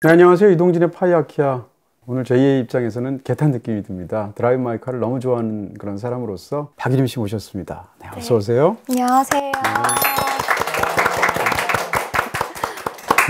네, 안녕하세요. 이동진의 파이아키아. 오늘 저희의 입장에서는 개탄 느낌이 듭니다. 드라이브 마이 카를 너무 좋아하는 그런 사람으로서 박일림 씨 모셨습니다. 네, 어서 오세요. 안녕하세요.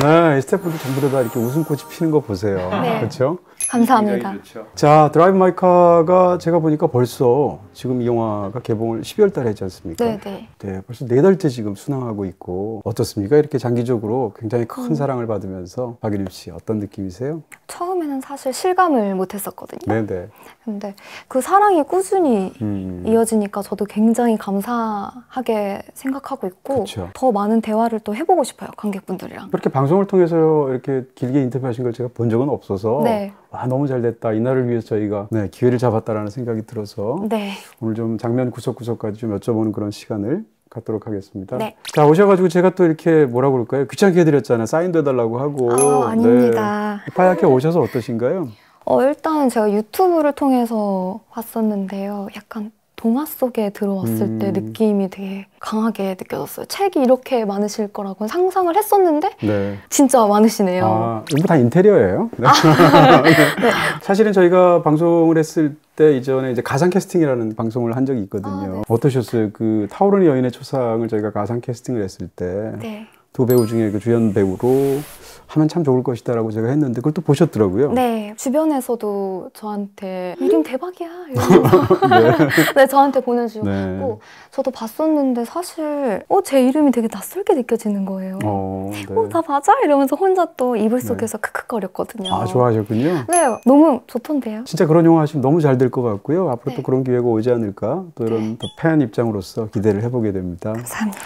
네, 스태프분들 전부 다 이렇게 웃음꽃이 피는 거 보세요. 네. 그렇죠? 감사합니다. 자, 드라이브 마이 카가 제가 보니까 벌써 지금 이 영화가 개봉을 12월 달에 했지 않습니까? 네네. 네, 벌써 4달째 지금 순항하고 있고 어떻습니까? 이렇게 장기적으로 굉장히 큰 사랑을 받으면서 박일림 씨 어떤 느낌이세요? 처음에는 사실 실감을 못 했었거든요. 네네. 근데 그 사랑이 꾸준히 이어지니까 저도 굉장히 감사하게 생각하고 있고 그쵸. 더 많은 대화를 또 해보고 싶어요, 관객분들이랑. 그렇게 방송을 통해서 이렇게 길게 인터뷰하신 걸 제가 본 적은 없어서 네. 와, 너무 잘 됐다. 이날을 위해서 저희가 기회를 잡았다라는 생각이 들어서 네. 오늘 좀 장면 구석구석까지 좀 여쭤보는 그런 시간을 갖도록 하겠습니다. 네. 자, 오셔가지고 제가 또 이렇게 뭐라고 그럴까요? 귀찮게 해드렸잖아요. 사인도 해달라고 하고. 아닙니다. 네. 파이아키아 오셔서 어떠신가요? 일단 제가 유튜브를 통해서 봤었는데요. 약간 동화 속에 들어왔을 때 느낌이 되게 강하게 느껴졌어요. 책이 이렇게 많으실 거라고는 상상을 했었는데 네. 진짜 많으시네요. 아, 이거 다 인테리어예요. 네. 네. 사실은 저희가 방송을 했을 때 이전에 이제 가상 캐스팅이라는 방송을 한 적이 있거든요. 네. 어떠셨어요? 그 타오르는 여인의 초상을 저희가 가상 캐스팅을 했을 때 네. 두 배우 중에 그 주연 배우로 하면 참 좋을 것이다라고 제가 했는데 그걸 또 보셨더라고요. 네, 주변에서도 저한테 이름 대박이야 이러면서 네, 저한테 보내주고 네. 저도 봤었는데 사실 제 이름이 되게 낯설게 느껴지는 거예요. 네. 나 맞아? 이러면서 혼자 또 이불 속에서 크크거렸거든요. 아, 좋아하셨군요? 네, 너무 좋던데요. 진짜 그런 영화 하시면 너무 잘 될 것 같고요. 앞으로 네. 또 그런 기회가 오지 않을까 또 이런 또 팬 입장으로서 기대를 해보게 됩니다. 감사합니다.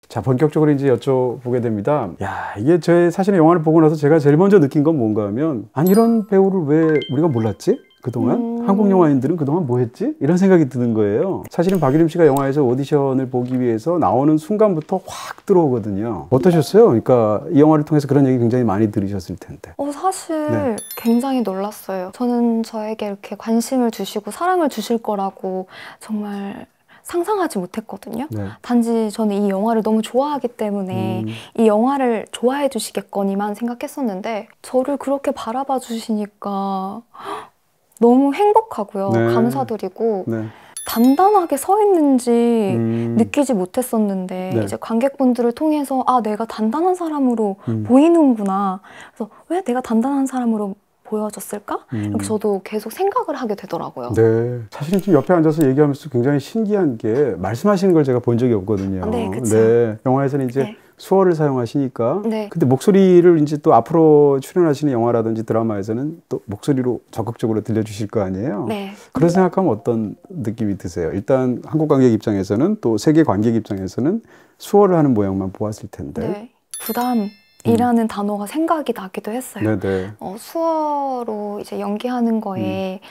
자, 본격적으로 이제 여쭤보게 됩니다. 야, 이게 제 사실은 영화를 보고 나서 제가 제일 먼저 느낀 건 뭔가 하면 아니 이런 배우를 왜 우리가 몰랐지? 그동안? 한국 영화인들은 그동안 뭐 했지? 이런 생각이 드는 거예요. 사실은 박일림 씨가 영화에서 오디션을 보기 위해서 나오는 순간부터 확 들어오거든요. 어떠셨어요? 그러니까 이 영화를 통해서 그런 얘기 굉장히 많이 들으셨을 텐데. 사실 네. 굉장히 놀랐어요. 저는 저에게 이렇게 관심을 주시고 사랑을 주실 거라고 정말 상상하지 못했거든요. 네. 단지 저는 이 영화를 너무 좋아하기 때문에 이 영화를 좋아해 주시겠거니만 생각했었는데 저를 그렇게 바라봐 주시니까 너무 행복하고요. 네. 감사드리고 네. 단단하게 서 있는지 느끼지 못했었는데 네. 이제 관객분들을 통해서 내가 단단한 사람으로 보이는구나. 그래서 왜 내가 단단한 사람으로 보여졌을까? 이렇게 저도 계속 생각을 하게 되더라고요. 네. 사실은 지금 옆에 앉아서 얘기하면서 굉장히 신기한 게 말씀하시는 걸 제가 본 적이 없거든요. 네, 그쵸. 네. 영화에서는 이제 네. 수어를 사용하시니까. 네. 근데 목소리를 이제 또 앞으로 출연하시는 영화라든지 드라마에서는 또 목소리로 적극적으로 들려주실 거 아니에요? 네. 그런 생각하면 어떤 느낌이 드세요? 일단 한국 관객 입장에서는 또 세계 관객 입장에서는 수어를 하는 모양만 보았을 텐데. 네. 부담이라는 단어가 생각이 나기도 했어요. 네네. 수어로 이제 연기하는 거에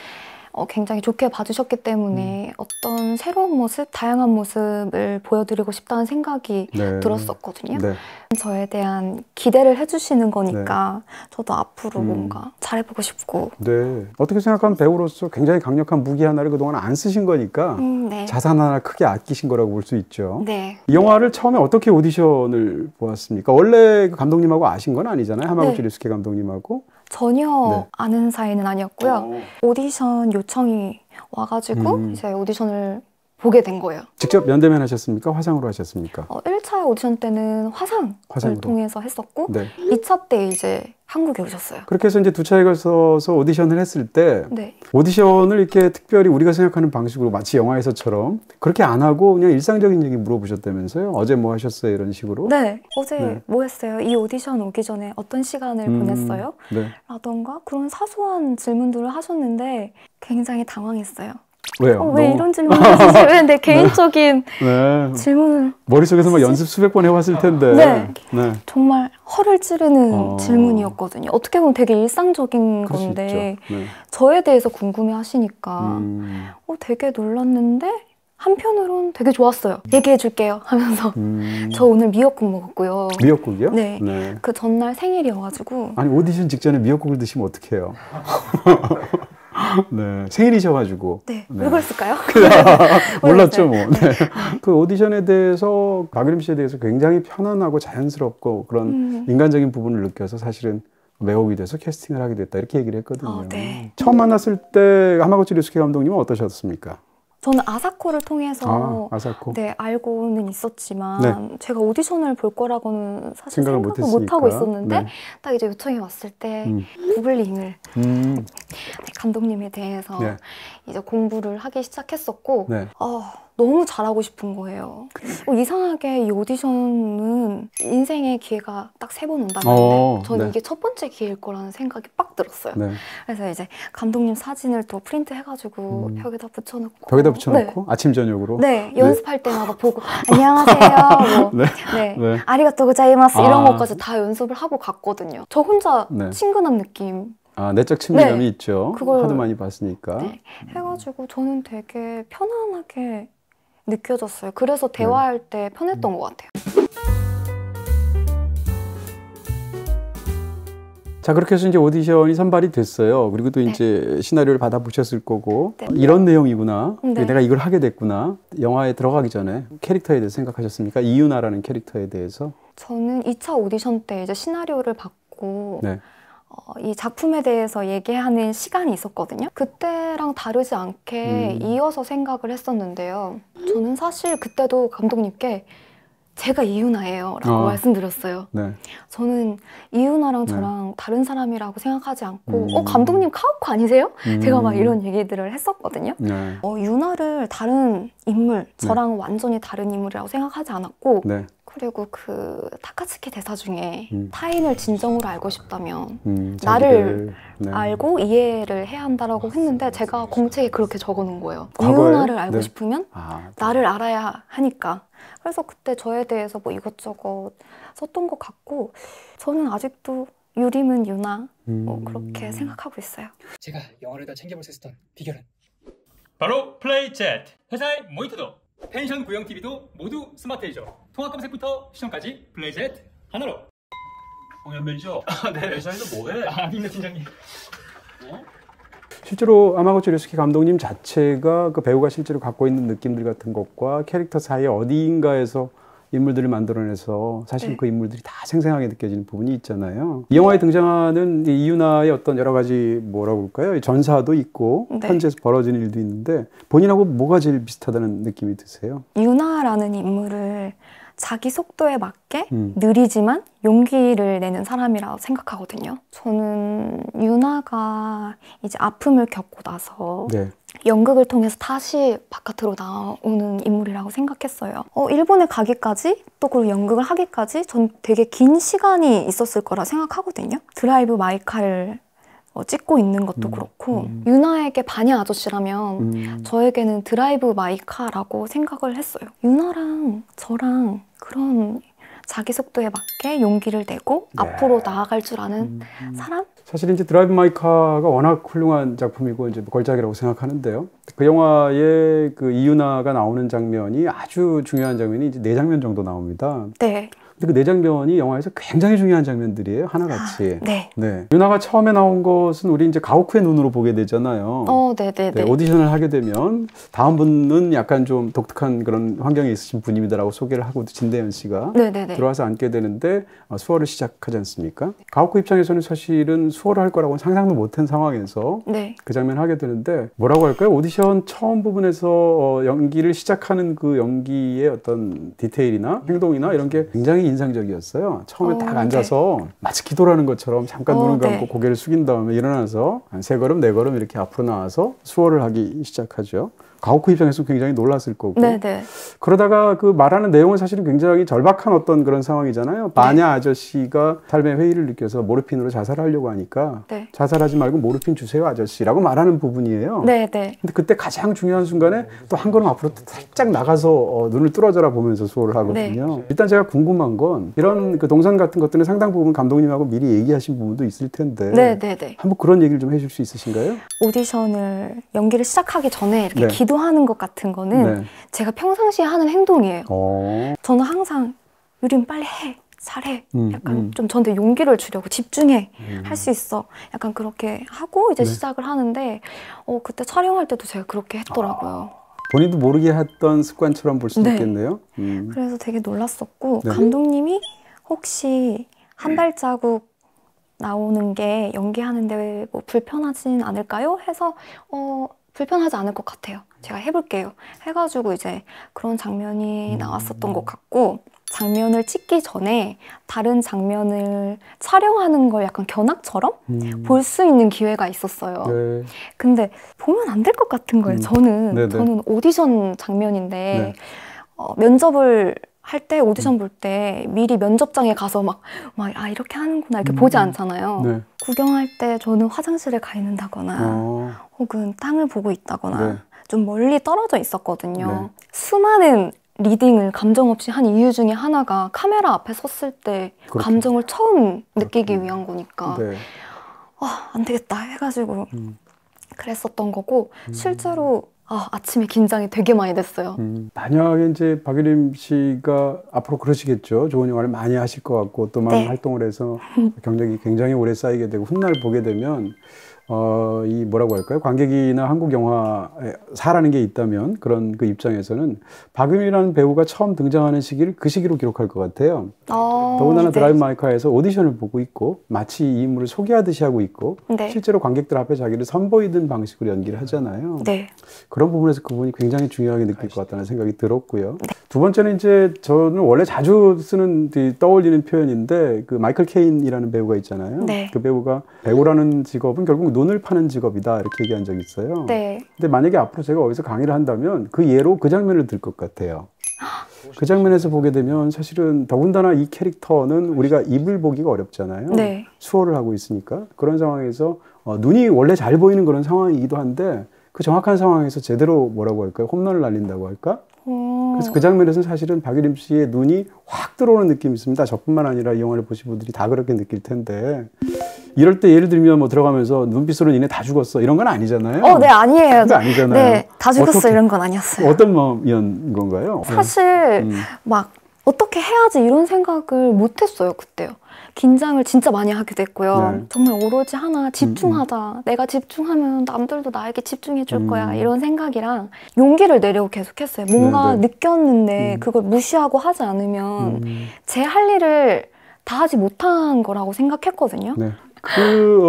굉장히 좋게 봐주셨기 때문에 어떤 새로운 모습, 다양한 모습을 보여드리고 싶다는 생각이 네. 들었었거든요. 네. 저에 대한 기대를 해주시는 거니까 저도 앞으로 뭔가 잘해보고 싶고. 네. 어떻게 생각하면 배우로서 굉장히 강력한 무기 하나를 그동안 안 쓰신 거니까 네. 자산 하나 크게 아끼신 거라고 볼 수 있죠. 네. 이 영화를 처음에 어떻게 오디션을 보았습니까? 원래 그 감독님하고 아신 건 아니잖아요. 하마구치 네. 류스케 감독님하고. 전혀 네. 아는 사이는 아니었고요. 오디션 요청이 와가지고 이제 오디션을 보게 된 거예요. 직접 면대면 하셨습니까? 화상으로 하셨습니까? 1차 오디션 때는 화상을 화상으로. 통해서 했었고 네. 2차 때 이제 한국에 오셨어요. 그렇게 해서 이제 두 차에 걸쳐서 오디션을 했을 때 네. 오디션을 이렇게 특별히 우리가 생각하는 방식으로 마치 영화에서처럼 그렇게 안 하고 그냥 일상적인 얘기 물어보셨다면서요? 어제 뭐 하셨어요? 이런 식으로? 네. 어제 네. 뭐 했어요? 이 오디션 오기 전에 어떤 시간을 보냈어요? 네. 라던가 그런 사소한 질문들을 하셨는데 굉장히 당황했어요. 왜요? 왜 이런 질문을 하시지? 왜 내 개인적인 네. 질문을 머릿속에서 막 연습 수백 번 해왔을 텐데. 네. 네. 정말 허를 찌르는 질문이었거든요. 어떻게 보면 되게 일상적인 그럴 수 건데 있죠. 네. 저에 대해서 궁금해 하시니까 되게 놀랐는데 한편으론 되게 좋았어요. 얘기해 줄게요 하면서 저 오늘 미역국 먹었고요. 미역국이요? 네. 네. 그 전날 생일이어가지고 아니 오디션 직전에 미역국을 드시면 어떡해요? 네, 생일이셔가지고. 네. 네. 왜 그랬을까요? 몰랐죠, 뭐. 네. 그 오디션에 대해서 박유림 씨에 대해서 굉장히 편안하고 자연스럽고 그런 인간적인 부분을 느껴서 사실은 매혹이 돼서 캐스팅을 하게 됐다 이렇게 얘기를 했거든요. 네. 처음 만났을 때 하마구치 류스케 감독님은 어떠셨습니까? 저는 아사코를 통해서 아사코. 네, 알고는 있었지만 네. 제가 오디션을 볼 거라고는 사실 생각을 생각을 못 하고 있었는데 네. 딱 이제 요청이 왔을 때 구블링을 네, 감독님에 대해서 네. 이제 공부를 하기 시작했었고 네. 너무 잘하고 싶은 거예요. 이상하게 이 오디션은 인생의 기회가 딱 3번 온다는데 저는 네. 이게 첫 번째 기회일 거라는 생각이 빡 들었어요. 네. 그래서 이제 감독님 사진을 또 프린트 해가지고 벽에다 붙여놓고 벽에다 붙여놓고 네. 아침 저녁으로. 네, 연습할 때마다 보고 안녕하세요, 뭐, 네. 네, 네. 아리가또 고자이마스 이런 것까지 다 연습을 하고 갔거든요. 저 혼자 네. 친근한 느낌. 내적 친밀감이 네. 있죠. 그걸 하도 많이 봤으니까. 네, 해가지고 저는 되게 편안하게 느껴졌어요. 그래서 대화할 때 편했던 것 같아요. 자, 그렇게 해서 이제 오디션이 선발이 됐어요. 그리고 또 네. 이제 시나리오를 받아보셨을 거고, 네. 이런 내용이구나. 네. 내가 이걸 하게 됐구나. 영화에 들어가기 전에 캐릭터에 대해서 생각하셨습니까? 이유나라는 캐릭터에 대해서? 저는 2차 오디션 때 이제 시나리오를 받고 네. 이 작품에 대해서 얘기하는 시간이 있었거든요. 그때랑 다르지 않게 이어서 생각을 했었는데요. 저는 사실 그때도 감독님께 제가 이유나예요 라고 말씀드렸어요. 네. 저는 이유나랑 네. 저랑 다른 사람이라고 생각하지 않고 감독님 카오코 아니세요? 제가 막 이런 얘기들을 했었거든요. 네. 유나를 다른 인물, 저랑 완전히 다른 인물이라고 생각하지 않았고 네. 그리고 그 타카츠키 대사 중에 타인을 진정으로 알고 싶다면 자기를, 나를 알고 이해를 해야 한다라고 했는데 제가 공책에 그렇게 적어놓은 거예요. 과거에? 이유나를 알고 네. 싶으면 나를 알아야 하니까. 그래서 그때 저에 대해서 뭐 이것저것 썼던 것 같고 저는 아직도 유림은 유나 뭐 그렇게 생각하고 있어요. 제가 영화를 다 챙겨볼 수 있었던 비결은 바로 플레이챗. 회사의 모니터도 펜션 구형 TV도 모두 스마트이죠. 통합 검색부터 시청까지 플레이챗 하나로. 홍현 매니저, 네. 회사에서 뭐해? 아닙니다 팀장님. 실제로 하마구치 류스케 감독님 자체가 그 배우가 실제로 갖고 있는 느낌들 같은 것과 캐릭터 사이 어디인가에서 인물들을 만들어내서 사실 네. 그 인물들이 다 생생하게 느껴지는 부분이 있잖아요. 이 영화에 등장하는 이 이유나의 어떤 여러 가지 뭐라고 볼까요? 전사도 있고 네. 현지에서 벌어지는 일도 있는데 본인하고 뭐가 제일 비슷하다는 느낌이 드세요? 유나라는 인물을 자기 속도에 맞게 느리지만 용기를 내는 사람이라고 생각하거든요. 저는 유나가 이제 아픔을 겪고 나서 네. 연극을 통해서 다시 바깥으로 나오는 인물이라고 생각했어요. 일본에 가기까지 또 그리고 연극을 하기까지 전 되게 긴 시간이 있었을 거라 생각하거든요. 드라이브 마이카를 찍고 있는 것도 그렇고 유나에게 바냐 아저씨라면 저에게는 드라이브 마이카라고 생각을 했어요. 유나랑 저랑 그런 자기 속도에 맞게 용기를 내고 앞으로 나아갈 줄 아는 사람? 사실 이제 드라이브 마이 카가 워낙 훌륭한 작품이고 이제 걸작이라고 생각하는데요. 그 영화에 그 이유나가 나오는 장면이 아주 중요한 장면이 이제 4장면 정도 나옵니다. 네. 근데 그 4장면이 영화에서 굉장히 중요한 장면들이에요. 하나같이. 네. 네. 유나가 처음에 나온 것은 우리 이제 가오쿠의 눈으로 보게 되잖아요. 네네네. 네, 오디션을 하게 되면 다음 분은 약간 좀 독특한 그런 환경에 있으신 분입니다라고 소개를 하고 진대현 씨가 네네네. 들어와서 앉게 되는데 수어를 시작하지 않습니까? 가오쿠 입장에서는 사실은 수어를 할 거라고는 상상도 못한 상황에서 네. 그 장면을 하게 되는데 뭐라고 할까요? 오디션 처음 부분에서 연기를 시작하는 그 연기의 어떤 디테일이나 행동이나 이런 게 굉장히 인상적이었어요. 처음에 딱 앉아서 마치 기도라는 것처럼 잠깐 눈을 감고 고개를 숙인 다음에 일어나서 한 3걸음, 4걸음 이렇게 앞으로 나와서 수어를 하기 시작하죠. 가오쿠 입장에서 굉장히 놀랐을 거고. 네네. 그러다가 그 말하는 내용은 사실은 굉장히 절박한 어떤 그런 상황이잖아요. 바냐 아저씨가 삶의 회의를 느껴서 모르핀으로 자살하려고 하니까 네. 자살하지 말고 모르핀 주세요 아저씨라고 말하는 부분이에요. 네네. 근데 그때 가장 중요한 순간에 또 한 걸음 앞으로 살짝 나가서 눈을 뚫어져라 보면서 수호를 하거든요. 일단 제가 궁금한 건 이런 그 동선 같은 것들은 상당 부분 감독님하고 미리 얘기하신 부분도 있을 텐데 네네네. 한번 그런 얘기를 좀 해줄 수 있으신가요? 오디션을 연기를 시작하기 전에 이렇게 네. 기도하는 것 같은 거는 네. 제가 평상시에 하는 행동이에요. 어. 저는 항상 유림 빨리 해. 잘해. 약간 좀 저한테 용기를 주려고 집중해. 할 수 있어. 약간 그렇게 하고 이제 네. 시작을 하는데 그때 촬영할 때도 제가 그렇게 했더라고요. 본인도 모르게 했던 습관처럼 볼 수 네. 있겠네요. 그래서 되게 놀랐었고 네. 감독님이 혹시 한 발자국 나오는 게 연기하는데 뭐 불편하진 않을까요? 해서 불편하지 않을 것 같아요. 제가 해볼게요. 해가지고 이제 그런 장면이 나왔었던 것 같고 장면을 찍기 전에 다른 장면을 촬영하는 걸 약간 견학처럼 볼 수 있는 기회가 있었어요. 네. 근데 보면 안 될 것 같은 거예요. 네네. 저는 오디션 장면인데 네. 면접을 할 때 오디션 볼 때 미리 면접장에 가서 막 이렇게 하는구나 이렇게 보지 않잖아요. 네. 구경할 때 저는 화장실에 가 있는다거나 혹은 땅을 보고 있다거나 네. 좀 멀리 떨어져 있었거든요. 네. 수많은 리딩을 감정 없이 한 이유 중에 하나가 카메라 앞에 섰을 때 그렇죠. 감정을 처음 느끼기 위한 거니까 네. 안 되겠다 해가지고 그랬었던 거고 실제로 아침에 긴장이 되게 많이 됐어요. 만약에 이제 박유림 씨가 앞으로 그러시겠죠. 좋은 영화를 많이 하실 것 같고 또 많은 네. 활동을 해서 경력이 굉장히 오래 쌓이게 되고 훗날 보게 되면 이 뭐라고 할까요? 관객이나 한국 영화에 사라는 게 있다면 그런 그 입장에서는 박유림이라는 배우가 처음 등장하는 시기를 그 시기로 기록할 것 같아요. 더군다나 네. 드라이브 마이 카에서 오디션을 보고 있고 마치 이 인물을 소개하듯이 하고 있고 네. 실제로 관객들 앞에 자기를 선보이던 방식으로 연기를 하잖아요. 네. 그런 부분에서 그분이 굉장히 중요하게 느낄 것 같다는 생각이 들었고요. 두 번째는 이제 저는 원래 자주 쓰는 떠올리는 표현인데 그 마이클 케인이라는 배우가 있잖아요. 네. 그 배우가 배우라는 직업은 결국 눈을 파는 직업이다 이렇게 얘기한 적이 있어요. 네. 근데 만약에 앞으로 제가 어디서 강의를 한다면 그 예로 그 장면을 들 것 같아요. 그 장면에서 보게 되면 사실은 더군다나 이 캐릭터는 우리가 입을 보기가 어렵잖아요. 네. 수어를 하고 있으니까 그런 상황에서 눈이 원래 잘 보이는 그런 상황이기도 한데 그 정확한 상황에서 제대로 뭐라고 할까요? 홈런을 날린다고 할까? 그래서 그 장면에서는 사실은 박유림 씨의 눈이 확 들어오는 느낌이 있습니다. 저뿐만 아니라 이 영화를 보신 분들이 다 그렇게 느낄 텐데 이럴 때 예를 들면 뭐 들어가면서 눈빛으로 니네 다 죽었어 이런 건 아니잖아요. 네, 아니에요. 그거 아니잖아요. 네, 다 죽었어 어떻게, 이런 건 아니었어요. 어떤 마음이었던 건가요? 사실 막 어떻게 해야지 이런 생각을 못했어요 그때요. 긴장을 진짜 많이 하게 됐고요. 네. 정말 오로지 하나 집중하자. 내가 집중하면 남들도 나에게 집중해 줄 거야. 이런 생각이랑 용기를 내려고 계속했어요. 뭔가 네. 느꼈는데 그걸 무시하고 하지 않으면 제 할 일을 다 하지 못한 거라고 생각했거든요. 네.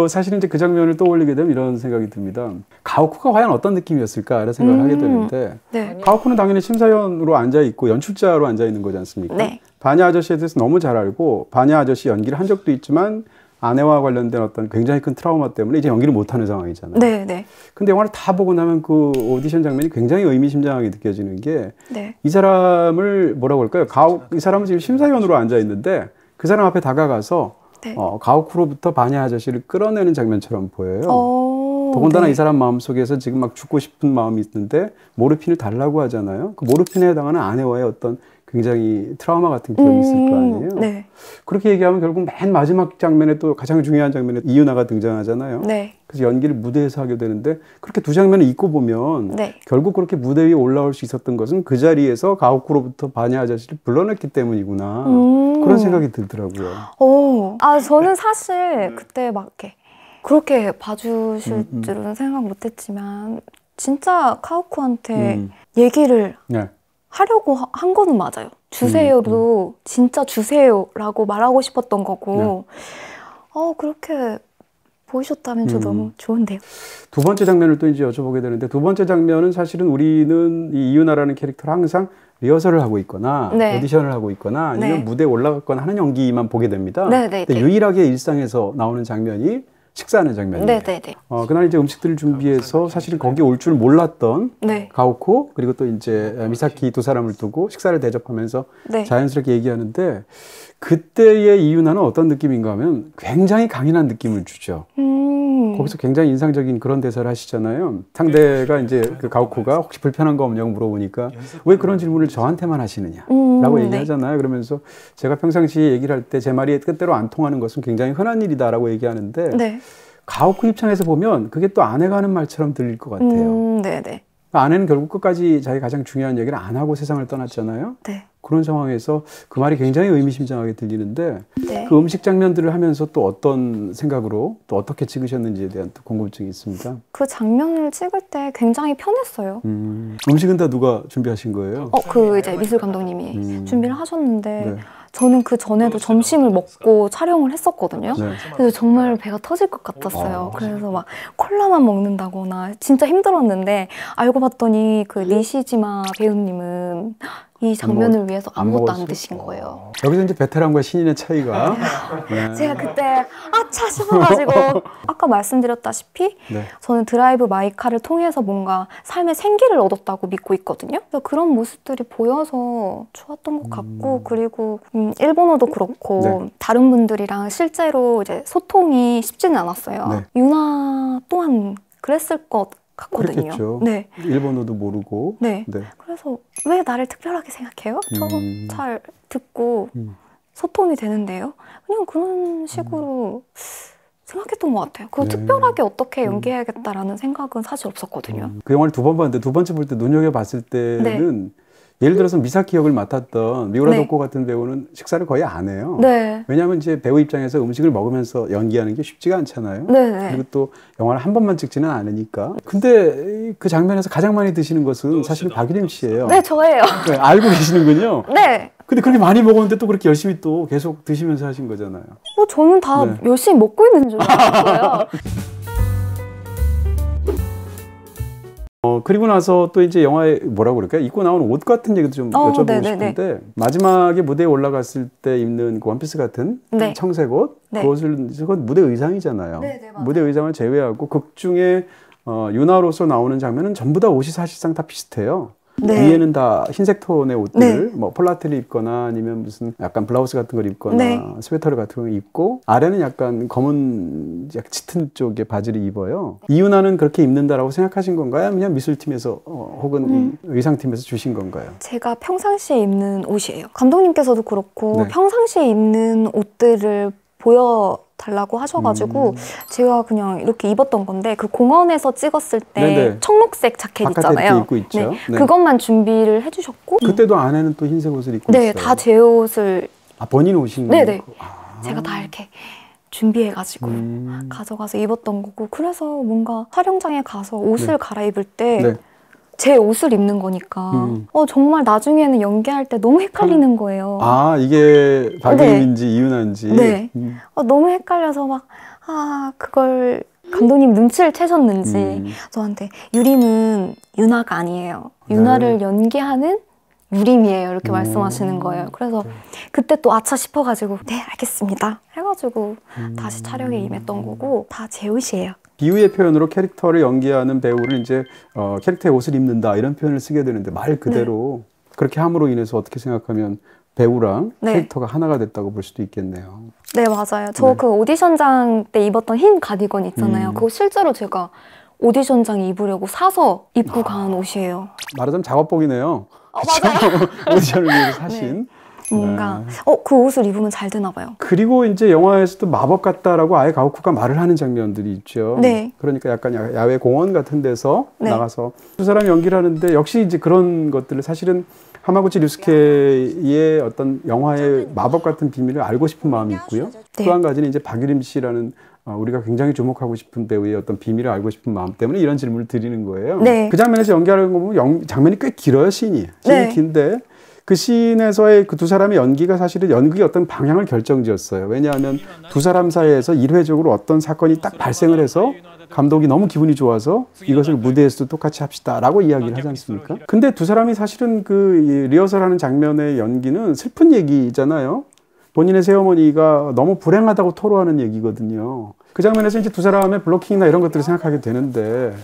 사실은 이제 그 장면을 떠올리게 되면 이런 생각이 듭니다. 가오쿠가 과연 어떤 느낌이었을까 이런 생각을 하게 되는데 네. 가오쿠는 당연히 심사위원으로 앉아 있고 연출자로 앉아 있는 거지 않습니까? 네. 바냐 아저씨에 대해서 너무 잘 알고 바냐 아저씨 연기를 한 적도 있지만 아내와 관련된 어떤 굉장히 큰 트라우마 때문에 이제 연기를 못하는 상황이잖아요. 네, 네. 근데 영화를 다 보고 나면 그 오디션 장면이 굉장히 의미심장하게 느껴지는 게 네. 이 사람을 뭐라고 할까요? 이 사람은 지금 심사위원으로 앉아 있는데 그 사람 앞에 다가가서 네. 가오쿠로부터 바냐 아저씨를 끌어내는 장면처럼 보여요. 더군다나 네. 이 사람 마음속에서 지금 막 죽고 싶은 마음이 있는데 모르핀을 달라고 하잖아요. 그 모르핀에 해당하는 아내와의 어떤 굉장히 트라우마 같은 기억이 있을 거 아니에요. 네. 그렇게 얘기하면 결국 맨 마지막 장면에 또 가장 중요한 장면에 이유나가 등장하잖아요. 네. 그래서 연기를 무대에서 하게 되는데 그렇게 두 장면을 잊고 보면 네. 결국 그렇게 무대 위에 올라올 수 있었던 것은 그 자리에서 가오쿠로부터 바냐 아저씨를 불러냈기 때문이구나. 그런 생각이 들더라고요. 저는 사실 그때 막 이렇게 그렇게 봐주실 줄은 생각 못했지만 진짜 카오쿠한테 얘기를 네. 하려고 한 거는 맞아요. 주세요도 진짜 주세요라고 말하고 싶었던 거고 그렇게 보이셨다면 저 너무 좋은데요. 두 번째 장면을 또 이제 여쭤보게 되는데 두 번째 장면은 사실은 우리는 이 이유나라는 캐릭터를 항상 리허설을 하고 있거나 네. 오디션을 하고 있거나 아니면 네. 무대에 올라갔거나 하는 연기만 보게 됩니다. 네, 네, 근데 네. 유일하게 일상에서 나오는 장면이 식사하는 장면이에요. 네네네. 그날 이제 음식들을 준비해서 사실은 거기 올 줄 몰랐던 네. 가오코 그리고 또 이제 미사키 두 사람을 두고 식사를 대접하면서 네. 자연스럽게 얘기하는데 그때의 이유나는 어떤 느낌인가 하면 굉장히 강인한 느낌을 주죠. 거기서 굉장히 인상적인 그런 대사를 하시잖아요. 상대가 이제 그 가오코가 혹시 불편한 거 없냐고 물어보니까 왜 그런 질문을 저한테만 하시느냐 라고 얘기하잖아요. 그러면서 제가 평상시에 얘기를 할 때 제 말이 뜻대로 안 통하는 것은 굉장히 흔한 일이다라고 얘기하는데 네. 가오코 입장에서 보면 그게 또 아내가 하는 말처럼 들릴 것 같아요. 네네. 아내는 결국 끝까지 자기 가장 중요한 얘기를 안 하고 세상을 떠났잖아요. 네. 그런 상황에서 그 말이 굉장히 의미심장하게 들리는데 네. 그 음식 장면들을 하면서 또 어떤 생각으로 또 어떻게 찍으셨는지에 대한 또 궁금증이 있습니다. 그 장면을 찍을 때 굉장히 편했어요. 음식은 다 누가 준비하신 거예요? 그 이제 미술 감독님이 준비를 하셨는데 네. 저는 그 전에도 점심을 먹고 촬영을 했었거든요. 네. 그래서 정말 배가 터질 것 같았어요. 그래서 막 콜라만 먹는다거나 진짜 힘들었는데 알고 봤더니 그 니시지마 배우님은 이 장면을 위해서 아무것도 안 드신 거예요. 여기서 이제 베테랑과 신인의 차이가 네. 제가 그때 아차 싶어가지고 아까 말씀드렸다시피 네. 저는 드라이브 마이카를 통해서 뭔가 삶의 생기를 얻었다고 믿고 있거든요. 그래서 그런 모습들이 보여서 좋았던 것 같고 그리고 일본어도 그렇고 네. 다른 분들이랑 실제로 이제 소통이 쉽지는 않았어요. 네. 유나 또한 그랬을 것 같거든요. 그렇겠죠. 네. 일본어도 모르고. 네. 네. 그래서 왜 나를 특별하게 생각해요? 저 잘 듣고 소통이 되는데요. 그냥 그런 식으로 생각했던 것 같아요. 그거 네. 특별하게 어떻게 연기해야겠다라는 생각은 사실 없었거든요. 그 영화를 두 번 봤는데 두 번째 볼 때 눈여겨봤을 때는 예를 들어서 미사키 역을 맡았던 미우라 네. 도코 같은 배우는 식사를 거의 안 해요. 네. 왜냐하면 이제 배우 입장에서 음식을 먹으면서 연기하는 게 쉽지가 않잖아요. 네네. 그리고 또 영화를 한 번만 찍지는 않으니까. 근데 그 장면에서 가장 많이 드시는 것은 사실은 박유림 씨예요. 네, 저예요. 네, 알고 계시는군요. 네. 근데 그렇게 많이 먹었는데 또 그렇게 열심히 또 계속 드시면서 하신 거잖아요. 저는 다 네. 열심히 먹고 있는 줄 알았어요. 그리고 나서 또 이제 영화에 뭐라고 그럴까요? 입고 나온 옷 같은 얘기도 좀 여쭤보고 네네네. 싶은데 마지막에 무대에 올라갔을 때 입는 그 원피스 같은 네. 청색 옷 네. 그건 무대 의상이잖아요. 네네, 맞아요. 무대 의상을 제외하고 극 중에 유나로서 나오는 장면은 전부 다 옷이 사실상 다 비슷해요. 네. 위에는 다 흰색 톤의 옷들을 네. 뭐 폴라테를 입거나 아니면 무슨 약간 블라우스 같은 걸 입거나 네. 스웨터를 같은 걸 입고 아래는 약간 검은 짙은 쪽의 바지를 입어요. 이유나는 그렇게 입는다라고 생각하신 건가요? 아니면 그냥 미술팀에서 혹은 이 의상팀에서 주신 건가요? 제가 평상시에 입는 옷이에요. 감독님께서도 그렇고 네. 평상시에 입는 옷들을 보여달라고 하셔가지고 제가 그냥 이렇게 입었던 건데 그 공원에서 찍었을 때 네네. 청록색 자켓 바깥에 있잖아요. 이렇게 입고 있죠. 네. 그것만 준비를 해주셨고 그때도 아내는 또 흰색 옷을 입고 네, 있어요. 다 제 옷을 본인 옷인 네네. 거. 제가 다 이렇게 준비해가지고 가져가서 입었던 거고 그래서 뭔가 촬영장에 가서 옷을 갈아입을 때 네. 제 옷을 입는 거니까 정말 나중에는 연기할 때 너무 헷갈리는 거예요. 이게 박유림인지 이유나인지. 네. 너무 헷갈려서 막 그걸 감독님 눈치를 채셨는지 저한테 유림은 유나가 아니에요. 유나를 연기하는 유림이에요. 이렇게 말씀하시는 거예요. 그래서 그때 또 아차 싶어가지고 네 알겠습니다 해가지고 다시 촬영에 임했던 거고 다 제 옷이에요. 비유의 표현으로 캐릭터를 연기하는 배우를 이제 캐릭터의 옷을 입는다 이런 표현을 쓰게 되는데 말 그대로 그렇게 함으로 인해서 어떻게 생각하면 배우랑 네. 캐릭터가 하나가 됐다고 볼 수도 있겠네요. 네 맞아요. 저 네. 그 오디션장 때 입었던 흰 가디건 있잖아요. 그거 실제로 제가 오디션장에 입으려고 사서 입고 간 옷이에요. 말하자면 작업복이네요. 맞아요. 오디션을 위해서 사신. 뭔가 그 옷을 입으면 잘 되나 봐요. 그리고 이제 영화에서도 마법 같다라고 아예 가오쿠가 말을 하는 장면들이 있죠. 네. 그러니까 약간 야외 공원 같은 데서 네. 나가서 두 사람이 연기를 하는데 역시 이제 그런 것들을 사실은 하마구치 류스케의 어떤 영화의 마법 같은 비밀을 알고 싶은 마음이 있고요. 네. 또 한 가지는 이제 박유림 씨라는 우리가 굉장히 주목하고 싶은 배우의 어떤 비밀을 알고 싶은 마음 때문에 이런 질문을 드리는 거예요. 네. 그 장면에서 연기하는 거 보면 장면이 꽤 길어요, 씬이. 네. 긴데 그 씬에서의 그 두 사람의 연기가 사실은 연극의 어떤 방향을 결정지었어요. 왜냐하면 두 사람 사이에서 일회적으로 어떤 사건이 딱 발생을 해서 감독이 너무 기분이 좋아서 이것을 무대에서도 똑같이 합시다라고 이야기를 하지 않습니까? 근데 두 사람이 사실은 그 리허설하는 장면의 연기는 슬픈 얘기잖아요. 본인의 새어머니가 너무 불행하다고 토로하는 얘기거든요. 그 장면에서 이제 두 사람의 블로킹이나 이런 것들을 생각하게 되는데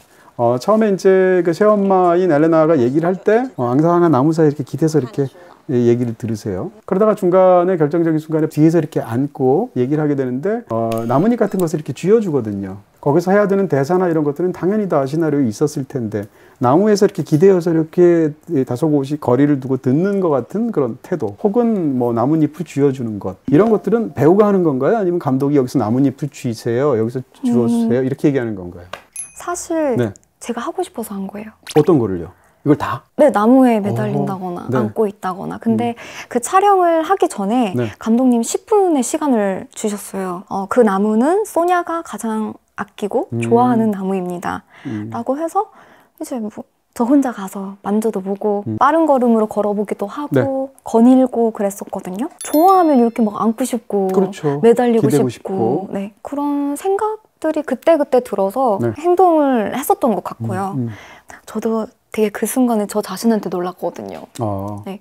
처음에 이제 그 새엄마인 엘레나가 얘기를 할 때 앙상한 나무 사이에 이렇게 기대서 이렇게 얘기를 들으세요. 그러다가 중간에 결정적인 순간에 뒤에서 이렇게 앉고 얘기를 하게 되는데 나뭇잎 같은 것을 이렇게 쥐어주거든요. 거기서 해야 되는 대사나 이런 것들은 당연히 다 시나리오에 있었을 텐데 나무에서 이렇게 기대어서 이렇게 다소곳이 거리를 두고 듣는 것 같은 그런 태도 혹은 뭐 나뭇잎을 쥐어주는 것 이런 것들은 배우가 하는 건가요? 아니면 감독이 여기서 나뭇잎을 쥐세요? 여기서 주워주세요? 이렇게 얘기하는 건가요? 사실 네. 제가 하고 싶어서 한 거예요. 어떤 거를요? 이걸 다? 네, 나무에 매달린다거나 네. 안고 있다거나. 근데 그 촬영을 하기 전에 네. 감독님 10분의 시간을 주셨어요. 그 나무는 소냐가 가장 아끼고 좋아하는 나무입니다. 라고 해서 이제 뭐 저 혼자 가서 만져도 보고 빠른 걸음으로 걸어보기도 하고 네. 거닐고 그랬었거든요. 좋아하면 이렇게 막 안고 싶고 그렇죠. 매달리고 기대고 싶고 네, 그런 생각들이 그때그때 들어서 네. 행동을 했었던 것 같고요. 저도 되게 그 순간에 저 자신한테 놀랐거든요. 네,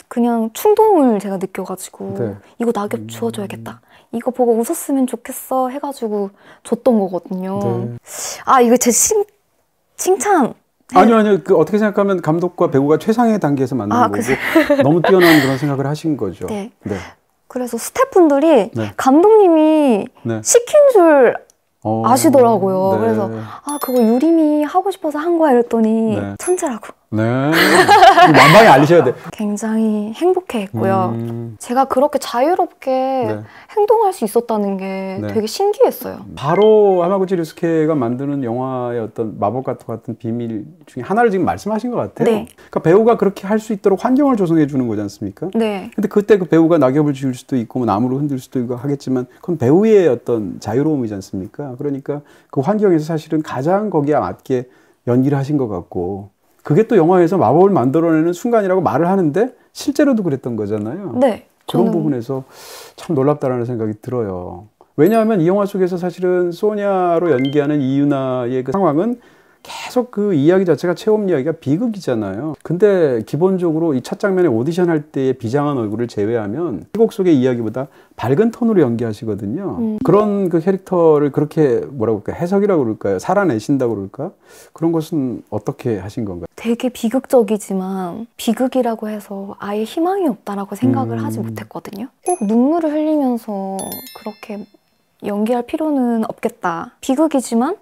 그냥 충동을 제가 느껴가지고 네. 이거 낙엽 주워줘야겠다. 이거 보고 웃었으면 좋겠어 해가지고 줬던 거거든요. 네. 아, 이거 제 칭찬. 아니요. 그 어떻게 생각하면 감독과 배우가 최상의 단계에서 만난 거고 너무 뛰어난 그런 생각을 하신 거죠. 네. 네. 그래서 스태프분들이 네. 감독님이 네. 시킨 줄 아시더라고요. 네. 그래서 그거 유림이 하고 싶어서 한 거야 이랬더니 네. 천재라고. 네. 만방에 알리셔야 돼. 굉장히 행복해했고요. 제가 그렇게 자유롭게 네. 행동할 수 있었다는 게 네. 되게 신기했어요. 바로 하마구치 류스케가 만드는 영화의 어떤 마법 같은 비밀 중에 하나를 지금 말씀하신 것 같아요. 네. 그러니까 배우가 그렇게 할 수 있도록 환경을 조성해 주는 거지 않습니까? 네. 근데 그때 그 배우가 낙엽을 지을 수도 있고 뭐 나무를 흔들 수도 있고 하겠지만 그건 배우의 어떤 자유로움이지 않습니까? 그러니까 그 환경에서 사실은 가장 거기에 맞게 연기를 하신 것 같고 그게 또 영화에서 마법을 만들어내는 순간이라고 말을 하는데 실제로도 그랬던 거잖아요. 네. 그런 부분에서 참 놀랍다라는 생각이 들어요. 왜냐하면 이 영화 속에서 사실은 소냐로 연기하는 이유나의 그 상황은 계속 그 이야기 자체가 체험 이야기가 비극이잖아요. 근데 기본적으로 이 첫 장면에 오디션 할 때의 비장한 얼굴을 제외하면 희곡 속의 이야기보다 밝은 톤으로 연기하시거든요. 그런 그 캐릭터를 그렇게 뭐라고 할까 해석이라고 그럴까요? 살아내신다고 그럴까? 그런 것은 어떻게 하신 건가요? 되게 비극적이지만 비극이라고 해서 아예 희망이 없다라고 생각을 하지 못했거든요. 꼭 눈물을 흘리면서 그렇게 연기할 필요는 없겠다. 비극이지만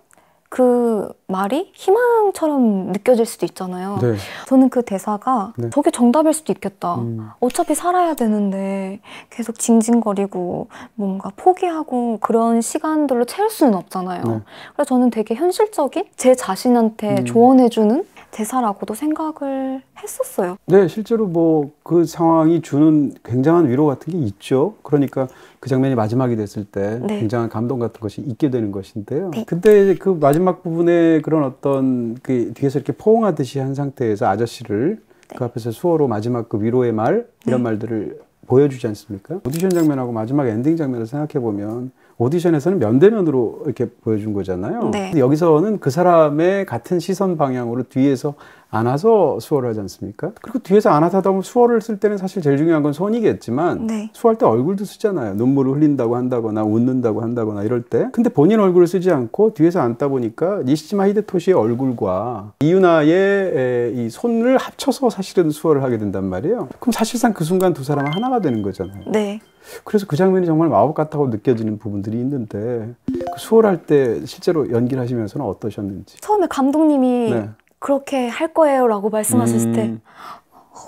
그 말이 희망처럼 느껴질 수도 있잖아요. 네. 저는 그 대사가 네. 저게 정답일 수도 있겠다. 어차피 살아야 되는데 계속 징징거리고 뭔가 포기하고 그런 시간들로 채울 수는 없잖아요. 네. 그래서 저는 되게 현실적인 제 자신한테 조언해주는 대사라고도 생각을 했었어요. 네, 실제로 뭐 그 상황이 주는 굉장한 위로 같은 게 있죠. 그러니까 그 장면이 마지막이 됐을 때 네. 굉장한 감동 같은 것이 있게 되는 것인데요. 네. 근데 그 마지막 부분에 그런 어떤 그 뒤에서 이렇게 포옹하듯이 한 상태에서 아저씨를 그 앞에서 수어로 마지막 그 위로의 말 이런 말들을 보여주지 않습니까? 오디션 장면하고 마지막 엔딩 장면을 생각해 보면 오디션에서는 면대면으로 이렇게 보여준 거잖아요. 네. 근데 여기서는 그 사람의 같은 시선 방향으로 뒤에서 안아서 수어를 하지 않습니까? 그리고 뒤에서 안아서 하다 보면 수어를 쓸 때는 사실 제일 중요한 건 손이겠지만 네. 수어할 때 얼굴도 쓰잖아요. 눈물을 흘린다고 한다거나 웃는다고 한다거나 이럴 때. 근데 본인 얼굴을 쓰지 않고 뒤에서 안다 보니까 니시지마 히데토시의 얼굴과 이유나의 이 손을 합쳐서 사실은 수어를 하게 된단 말이에요. 그럼 사실상 그 순간 두 사람은 하나가 되는 거잖아요. 네. 그래서 그 장면이 정말 마법 같다고 느껴지는 부분들이 있는데 그 수월할 때 실제로 연기를 하시면서는 어떠셨는지. 처음에 감독님이 네. 그렇게 할 거예요 라고 말씀하셨을 때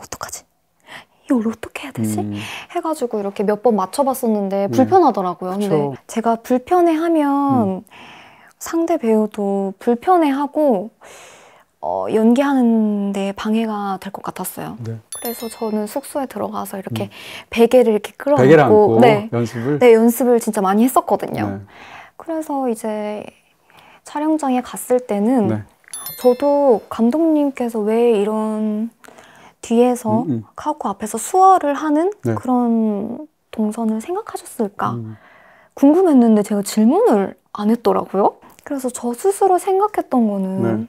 어떡하지? 이걸 어떻게 해야 되지? 해가지고 이렇게 몇 번 맞춰봤었는데 불편하더라고요. 그쵸. 근데 제가 불편해하면 상대 배우도 불편해하고 연기하는데 방해가 될 것 같았어요. 네. 그래서 저는 숙소에 들어가서 이렇게 베개를 이렇게 끌어안고 베개를 안고 네, 연습을. 네, 연습을 진짜 많이 했었거든요. 네. 그래서 이제 촬영장에 갔을 때는 네. 저도 감독님께서 왜 이런 뒤에서 카우코 앞에서 수어를 하는 네. 그런 동선을 생각하셨을까 궁금했는데 제가 질문을 안 했더라고요. 그래서 저 스스로 생각했던 거는 네.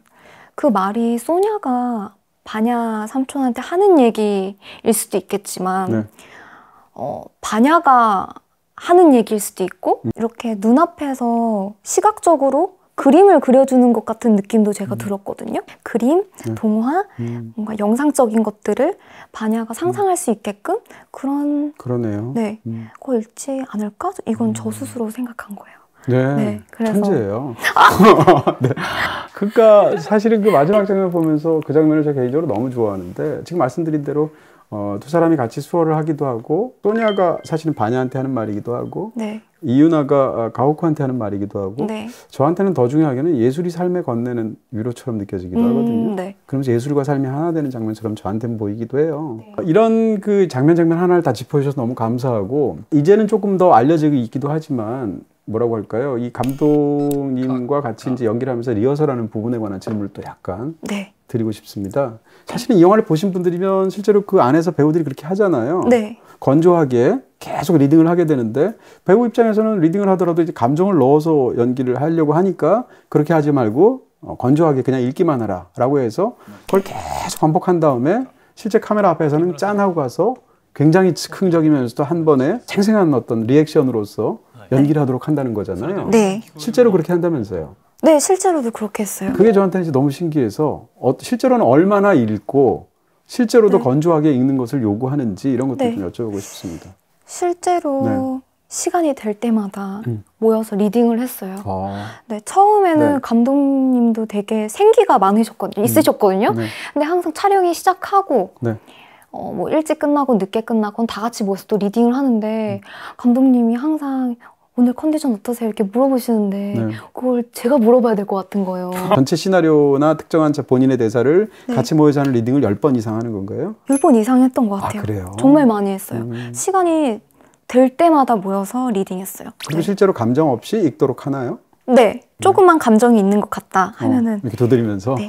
그 말이 소냐가 바냐 삼촌한테 하는 얘기일 수도 있겠지만 네. 바냐가 하는 얘기일 수도 있고 이렇게 눈앞에서 시각적으로 그림을 그려주는 것 같은 느낌도 제가 들었거든요. 그림, 동화, 뭔가 영상적인 것들을 바냐가 상상할 수 있게끔 그러네요. 네, 거 읽지 않을까? 이건 저 스스로 생각한 거예요. 네, 네, 그래서- 천재예요. 네. 그러니까 사실은 그 마지막 장면 보면서 그 장면을 제가 개인적으로 너무 좋아하는데 지금 말씀드린 대로 두 사람이 같이 수어를 하기도 하고 소니아가 사실은 바냐한테 하는 말이기도 하고 네. 이유나가 가오쿠한테 하는 말이기도 하고 네. 저한테는 더 중요하게는 예술이 삶에 건네는 위로처럼 느껴지기도 하거든요. 네. 그러면서 예술과 삶이 하나 되는 장면처럼 저한테는 보이기도 해요. 네. 이런 그 장면 하나를 다 짚어주셔서 너무 감사하고 이제는 조금 더 알려지고 있기도 하지만 뭐라고 할까요? 이 감독님과 같이 이제 연기를 하면서 리허설하는 부분에 관한 질문을 또 약간 네. 드리고 싶습니다. 사실은 이 영화를 보신 분들이면 실제로 그 안에서 배우들이 그렇게 하잖아요. 네. 건조하게 계속 리딩을 하게 되는데 배우 입장에서는 리딩을 하더라도 이제 감정을 넣어서 연기를 하려고 하니까 그렇게 하지 말고 건조하게 그냥 읽기만 하라 라고 해서 그걸 계속 반복한 다음에 실제 카메라 앞에서는 짠 하고 가서 굉장히 즉흥적이면서도 한 번에 생생한 어떤 리액션으로서 연기를 하도록 한다는 거잖아요. 네. 실제로 그렇게 한다면서요. 네, 실제로도 그렇게 했어요. 그게 저한테는 이제 너무 신기해서 실제로는 얼마나 읽고 실제로도 네. 건조하게 읽는 것을 요구하는지 이런 것도 네. 좀 여쭤보고 싶습니다. 실제로 네. 시간이 될 때마다 모여서 리딩을 했어요. 아, 네, 처음에는 네. 감독님도 되게 생기가 있으셨거든요. 네. 근데 항상 촬영이 시작하고 네. 뭐 일찍 끝나고 늦게 끝나고 다 같이 모여서 또 리딩을 하는데 감독님이 항상 오늘 컨디션 어떠세요? 이렇게 물어보시는데 네. 그걸 제가 물어봐야 될 것 같은 거예요. 전체 시나리오나 특정한 본인의 대사를 네. 같이 모여서 하는 리딩을 10번 이상 하는 건가요? 10번 이상 했던 것 같아요. 아, 그래요? 정말 많이 했어요. 시간이 될 때마다 모여서 리딩했어요. 그리고 실제로 감정 없이 읽도록 하나요? 네, 조금만 감정이 있는 것 같다 하면은 이렇게 도드리면서 네,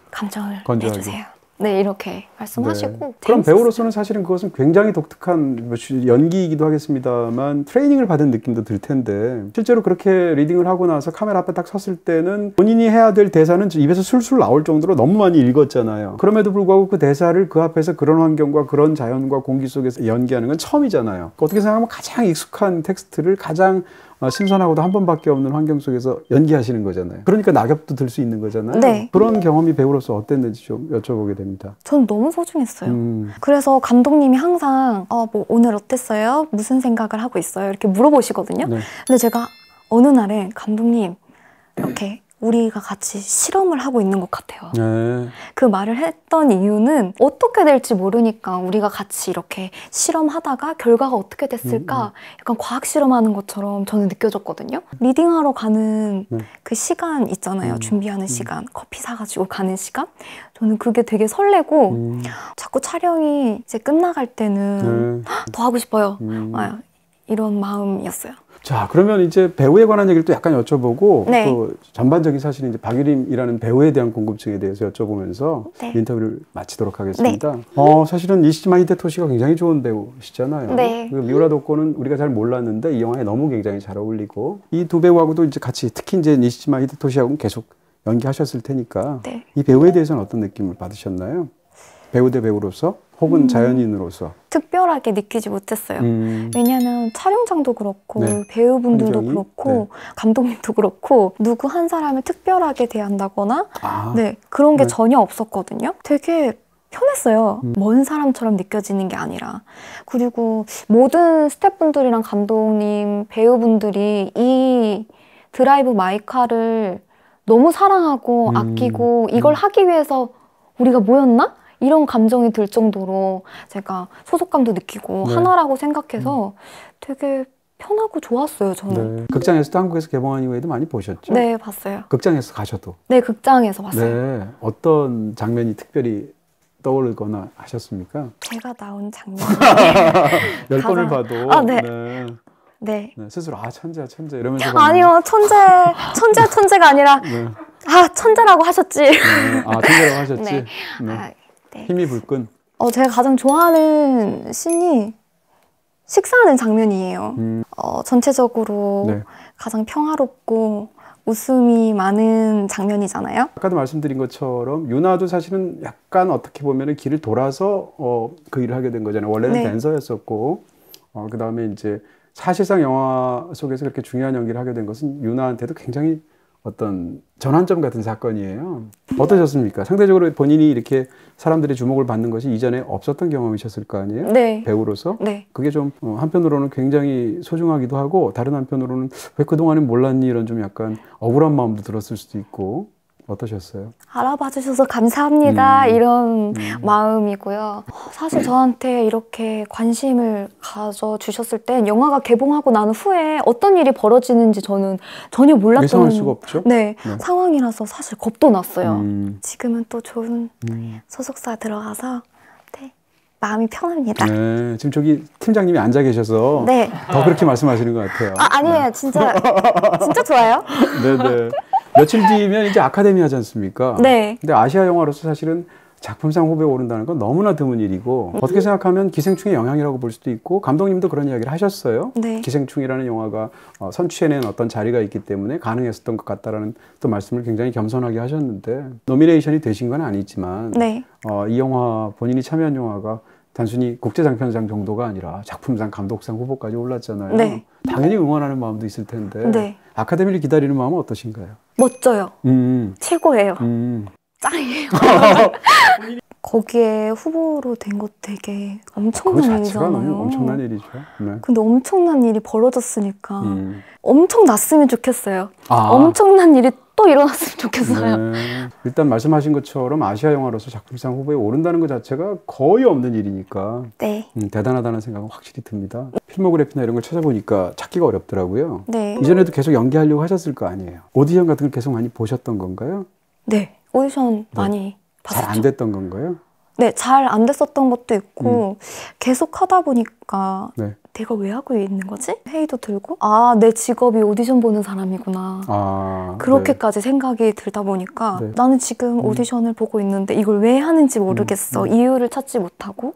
감정을 건조하게. 내주세요. 네, 이렇게 말씀하시고 네. 그럼 재밌었어요. 배우로서는 사실은 그것은 굉장히 독특한 연기이기도 하겠습니다만 트레이닝을 받은 느낌도 들 텐데 실제로 그렇게 리딩을 하고 나서 카메라 앞에 딱 섰을 때는 본인이 해야 될 대사는 입에서 술술 나올 정도로 너무 많이 읽었잖아요. 그럼에도 불구하고 그 대사를 그 앞에서 그런 환경과 그런 자연과 공기 속에서 연기하는 건 처음이잖아요. 어떻게 생각하면 가장 익숙한 텍스트를 가장 신선하고도 한 번밖에 없는 환경 속에서 연기하시는 거잖아요. 그러니까 낙엽도 들 수 있는 거잖아요. 네. 그런 경험이 배우로서 어땠는지 좀 여쭤보게 됩니다. 전 너무 소중했어요. 그래서 감독님이 항상 뭐 오늘 어땠어요? 무슨 생각을 하고 있어요? 이렇게 물어보시거든요. 네. 근데 제가 어느 날에 감독님 이렇게 우리가 같이 실험을 하고 있는 것 같아요. 네. 그 말을 했던 이유는 어떻게 될지 모르니까 우리가 같이 이렇게 실험하다가 결과가 어떻게 됐을까 약간 과학 실험하는 것처럼 저는 느껴졌거든요. 리딩하러 가는 그 시간 있잖아요. 준비하는 시간, 커피 사가지고 가는 시간. 저는 그게 되게 설레고 자꾸 촬영이 이제 끝나갈 때는 더 하고 싶어요. 이런 마음이었어요. 자, 그러면 이제 배우에 관한 얘기를 또 약간 여쭤보고 네. 또 전반적인 사실 이제 박유림이라는 배우에 대한 궁금증에 대해서 여쭤보면서 네. 인터뷰를 마치도록 하겠습니다. 사실은 이시지마 히데토시가 굉장히 좋은 배우시잖아요. 네. 그 미우라 도코는 우리가 잘 몰랐는데 이 영화에 너무 굉장히 잘 어울리고 이 두 배우하고도 이제 같이 특히 이제 이시지마 히데토시하고는 계속 연기하셨을 테니까 네. 이 배우에 대해서는 어떤 느낌을 받으셨나요? 배우 대 배우로서 혹은 자연인으로서 특별하게 느끼지 못했어요. 왜냐하면 촬영장도 그렇고 네. 배우분들도 현장이? 그렇고 감독님도 그렇고 누구 한 사람을 특별하게 대한다거나 아, 네, 그런 게 네. 전혀 없었거든요. 되게 편했어요. 먼 사람처럼 느껴지는 게 아니라. 그리고 모든 스태프분들이랑 감독님, 배우분들이 이 드라이브 마이 카를 너무 사랑하고 아끼고 이걸 하기 위해서 우리가 모였나? 이런 감정이 들 정도로 제가 소속감도 느끼고 네. 하나라고 생각해서 되게 편하고 좋았어요, 저는. 네. 극장에서도 한국에서 개봉한 이후에도 많이 보셨죠? 네, 봤어요. 극장에서 가셔도. 네, 극장에서 봤어요. 네. 어떤 장면이 특별히 떠오르거나 하셨습니까? 제가 나온 장면. 10번을 봐도. 아, 네. 네. 네. 네, 스스로 천재야, 천재. 이러면서. 아니요, 천재가 아니라, 네. 천재라고 하셨지. 네. 천재라고 하셨지. 네. 네. 네. 힘이 불끈. 제가 가장 좋아하는 씬이 식사하는 장면이에요. 전체적으로 네. 가장 평화롭고 웃음이 많은 장면이잖아요. 아까도 말씀드린 것처럼 유나도 사실은 약간 어떻게 보면 길을 돌아서 그 일을 하게 된 거잖아요. 원래는 네. 댄서였었고 그 다음에 이제 사실상 영화 속에서 그렇게 중요한 연기를 하게 된 것은 유나한테도 굉장히 어떤 전환점 같은 사건이에요. 어떠셨습니까? 상대적으로 본인이 이렇게 사람들의 주목을 받는 것이 이전에 없었던 경험이셨을 거 아니에요? 네. 배우로서? 네. 그게 좀 한편으로는 굉장히 소중하기도 하고 다른 한편으로는 왜 그동안엔 몰랐니 이런 좀 약간 억울한 마음도 들었을 수도 있고 어떠셨어요? 알아봐 주셔서 감사합니다. 이런 마음이고요. 사실 저한테 이렇게 관심을 가져주셨을 땐 영화가 개봉하고 난 후에 어떤 일이 벌어지는지 저는 전혀 몰랐던 예상할 수가 없죠. 네, 상황이라서 사실 겁도 났어요. 지금은 또 좋은 음. 소속사 들어가서 네, 마음이 편합니다. 네, 지금 저기 팀장님이 앉아 계셔서 네. 더 그렇게 말씀하시는 것 같아요. 아니에요. 진짜 좋아요. 네네. 며칠 뒤면 이제 아카데미 하지 않습니까? 네. 근데 아시아 영화로서 사실은 작품상 후보에 오른다는 건 너무나 드문 일이고 어떻게 생각하면 기생충의 영향이라고 볼 수도 있고 감독님도 그런 이야기를 하셨어요. 네. 기생충이라는 영화가 선취해낸 어떤 자리가 있기 때문에 가능했었던 것 같다라는 또 말씀을 굉장히 겸손하게 하셨는데 노미네이션이 되신 건 아니지만 네. 이 영화 본인이 참여한 영화가 단순히 국제장편상 정도가 아니라 작품상, 감독상 후보까지 올랐잖아요. 네. 당연히 응원하는 마음도 있을 텐데 네. 아카데미를 기다리는 마음은 어떠신가요? 멋져요. 최고예요. 짱이에요. 거기에 후보로 된 것도 되게 그 엄청난 자체가 너무 일이잖아요. 엄청난 일이죠. 네. 근데 엄청난 일이 벌어졌으니까 엄청 났으면 좋겠어요. 아. 엄청난 일이 또 일어났으면 좋겠어요. 네. 일단 말씀하신 것처럼 아시아 영화로서 작품상 후보에 오른다는 것 자체가 거의 없는 일이니까 네. 대단하다는 생각은 확실히 듭니다. 필모그래피나 이런 걸 찾아보니까 찾기가 어렵더라고요. 네. 이전에도 계속 연기하려고 하셨을 거 아니에요. 오디션 같은 걸 계속 많이 보셨던 건가요? 네. 오디션 많이 봤었죠. 잘 안 됐던 건가요? 네. 잘 안 됐었던 것도 있고 계속 하다 보니까 네. 내가 왜 하고 있는 거지? 회의도 들고 내 직업이 오디션 보는 사람이구나. 그렇게까지 생각이 들다 보니까 네. 나는 지금 오디션을 보고 있는데 이걸 왜 하는지 모르겠어. 이유를 찾지 못하고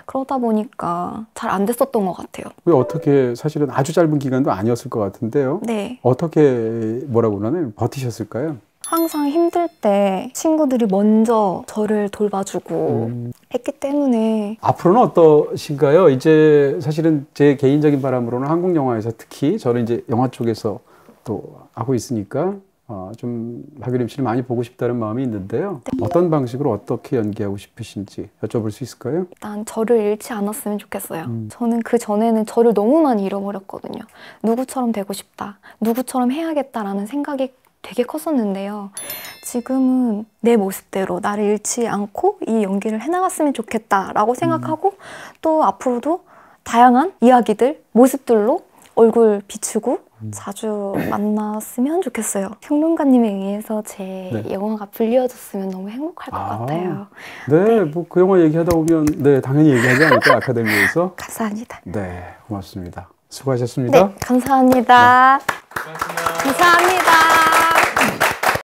그러다 보니까 잘 안 됐었던 것 같아요. 왜 어떻게 사실은 아주 짧은 기간도 아니었을 것 같은데요. 네. 어떻게 뭐라고 그러나요? 버티셨을까요? 항상 힘들 때 친구들이 먼저 저를 돌봐주고 했기 때문에 앞으로는 어떠신가요? 이제 사실은 제 개인적인 바람으로는 한국 영화에서 특히 저는 이제 영화 쪽에서 또 하고 있으니까 좀 박유림 씨를 많이 보고 싶다는 마음이 있는데요. 어떤 방식으로 어떻게 연기하고 싶으신지 여쭤볼 수 있을까요? 일단 저를 잃지 않았으면 좋겠어요. 저는 그 전에는 저를 너무 많이 잃어버렸거든요. 누구처럼 되고 싶다, 누구처럼 해야겠다라는 생각이 되게 컸었는데요. 지금은 내 모습대로 나를 잃지 않고 이 연기를 해나갔으면 좋겠다라고 생각하고 또 앞으로도 다양한 이야기들, 모습들로 얼굴 비추고 자주 만났으면 좋겠어요. 평론가님에 의해서 제 영화가 불려졌으면 너무 행복할 것 같아요. 네, 뭐 그 영화 얘기하다 보면 당연히 얘기하지 않을까 아카데미에서. 감사합니다. 네, 고맙습니다. 수고하셨습니다. 네, 감사합니다. 감사합니다.